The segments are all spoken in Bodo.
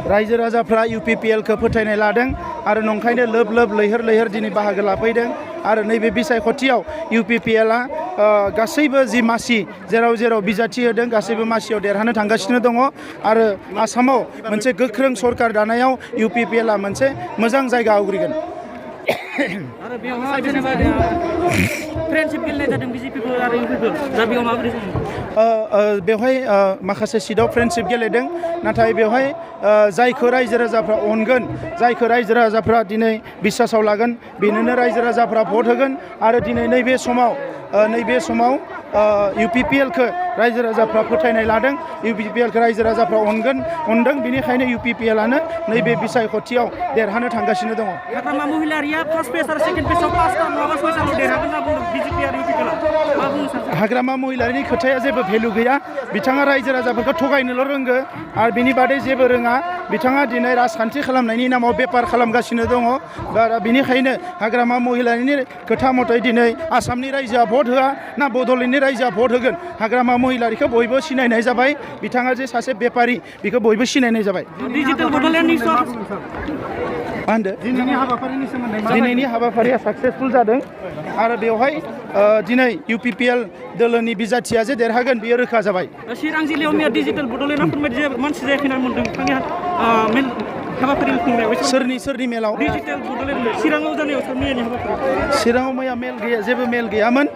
रायजो राजाफ्रा UPPL-खौ फोथायनाय लादों आरो नंखायनो लोब लोब लैहोर लैहोर दिनै बाहागो लाफैदों आरो नैबे बिसायख'थियाव UPPL-आ गासैबो जि मासि जेराव जेराव बिजाथि होदों गासैबो मासियाव देरहानो थांगासिनो दङ आरो आसामाव मोनसे गोख्रों सरकार दानायाव UPPL-आ मोनसे मोजां जायगा आवग्रिगोन। आरो बेवहाय जेनेबा फ्रेन्डशिप गेलेनाय जादों BJP-खौ आरो UP-खौ दा बेयाव माबोरै बेवहाय माखासे सिटआव फ्रेन्डशिप गेलेदों नाथाय बेवहाय जायखौ रायजो राजाफ्रा अनगोन जायखौ रायजो राजाफ्रा दिनै बिसासाव लागोन बेनोनो रायजो राजाफ्रा भट होगोन आरो दिनै नैबे समाव UPPL-खौ रायजो राजाफ्रा फोथायनाय लादों UPPL-खौ रायजो राजाफ्रा अनदों बेनिखायनो UPPL-आनो नैबे बिसायख'थियाव देरहानो थांगासिनो दङ। हाग्रामा महिलारिया फार्स्ट पेज आरो सेकेन्ड पेजआव पासता नङाबा सयताल' देरहागोन होनना बुंदों BJP आरो UP-खौ मा बुंनो सानो? हाग्रामा महिलारिनि खोथाया जेबो भेलु गैया बिथाङा रायजो राजाफोरखौ थगायनोल' रोंगो आरो बिनि बादै जेबो रोङा बिथाङा दिनै राजखान्थि खालामनायनि नामाव बेपार खालामगासिनो दङ बेनिखायनो हाग्रामा महिलारिनि खोथा मथै दिनै आसामनि रायजोआ भट होआ ना बड'लेण्डनि रायजोआ भट होगोन हाग्रामा महिलारिखौ बयबो सिनायनाय जाबाय बिथाङा जे सासे बेपारि बेखौ बयबो सिनायनाय जाबाय। डिजिटेल बड'लेण्डनि मा होनदो दिनैनि हाबाफारिया साक्सेसफुल जादों आरो बेवहाय दिनै UPPL दोलोनि बिजाथिया जे देरहागोन बेयो रोखा जाबाय। चिरां जिल्लायाव मैया डिजिटेल बड'लेण्डआ फोरमायदि मानसि जायाखै होनना मोनदों हाबाफारि खुंनायाव सोरनि मेलाव डिजिटेल बड'लेण्ड चिराङाव जानायाव मैयानि हाबाफारि चिराङाव मैया मेल गैया जेबो मेल गैयामोन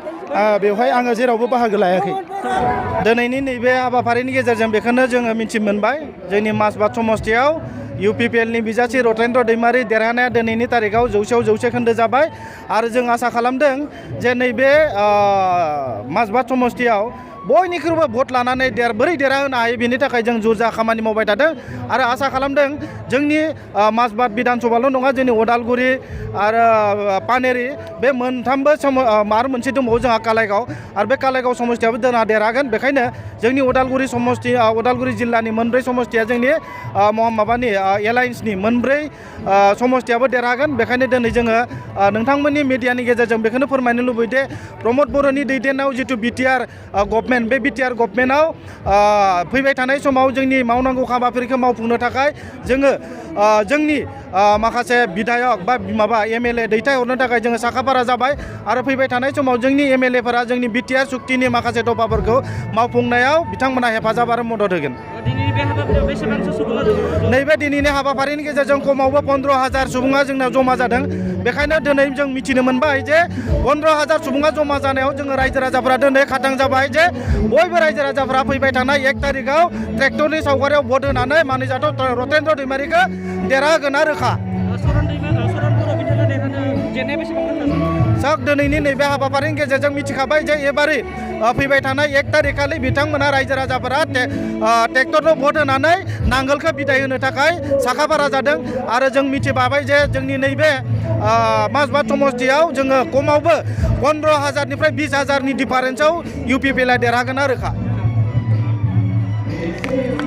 बेवहाय आङो जेरावबो बाहागो लायाखै। दिनैनि नैबे हाबाफारिनि गेजेरजों बेखौनो जोङो मिथि मोनबाय जोंनि माजबाद समस्तियाव UPPL-नि बिजाथि रतेन्द्र दैमारि देरहानाया दिनैनि तारिखआव 100आव 100 खोन्दो जाबाय आरो जों आसा खालामदों जे नैबे माजबाद समस्तियाव बयनिख्रुइबो भट लानानै बोरै देरहाहोनो हायो बेनि थाखाय जों जुरजा खामानि मावबाय थादों आरो आसा खालामदों जोंनि माजबाद बिधानसभाल' नङा जोंनि उदालगुरि आरो पानेरि बे मोनथामबो आरो मोनसे दंबावो जोंहा कालाइगाव आरो बे कालाइगाव समस्तियाबो जोंहा देरहागोन बेखायनो जोंनि उदालगुरि जिल्लानि मोनब्रै समस्तिया जोंनि एलायन्सनि मोनब्रै समस्तियाबो देरहागोन बेखायनो दिनै जोङो नोंथांमोननि मिडियानि गेजेरजों बेखौनो फोरमायनो लुबैदे प्रमद बर'नि दैदेननायाव जिथु BTR गभर्नमेन्ट बे BTR गभर्नमेन्टआव फैबाय थानाय समाव जोंनि मावनांगौ हाबाफारिखौ मावफुंनो थाखाय जोङो जोंनि माखासे बिधायक बा MLA दैथायहरनो थाखाय जोङो साखाफारा जाबाय आरो फैबाय थानाय समाव जोंनि MLA-फोरा जोंनि BTR सुक्तिनि माखासे दफाफोरखौ मावफुंनायाव बिथांमोना हेफाजाब आरो मदद होगोन। नैबे दिनैनि हाबाफारिनि गेजेरजों खमावबो 15,000 सुबुङा जोंनाव जमा जादों बेखायनो दिनै जों मिथिनो मोनबाय जे 15,000 सुबुङा जमा जानायाव जोङो रायजो राजाफोरा दिनै खाथां जाबाय जे बयबो रायजो राजाफोरा फैबाय थानाय 1 तारिखआव ट्रेक्टरनि सावगारियाव भट होनानै मानिजाथाव रतेन्द्र दैमारिखौ देरहाहोगोना रोखा। दिनैनि नैबे हाबाफारिनि गेजेरजों मिथिखाबाय जे एबारै फैबाय थानाय 1 तारिखखालि बिथांमोना रायजो राजाफोरा ट्रेक्टरनो भट होनानै नांगोलखौ बिदाय होनो थाखाय साखाफारा जादों आरो जों मिथिबाय जे जोंनि नैबे माजबाद समस्तियाव जोङो खमावबो 15,000निफ्राय 20,000नि डिफारेन्सआव UPPL-आ देरहागोना रोखा।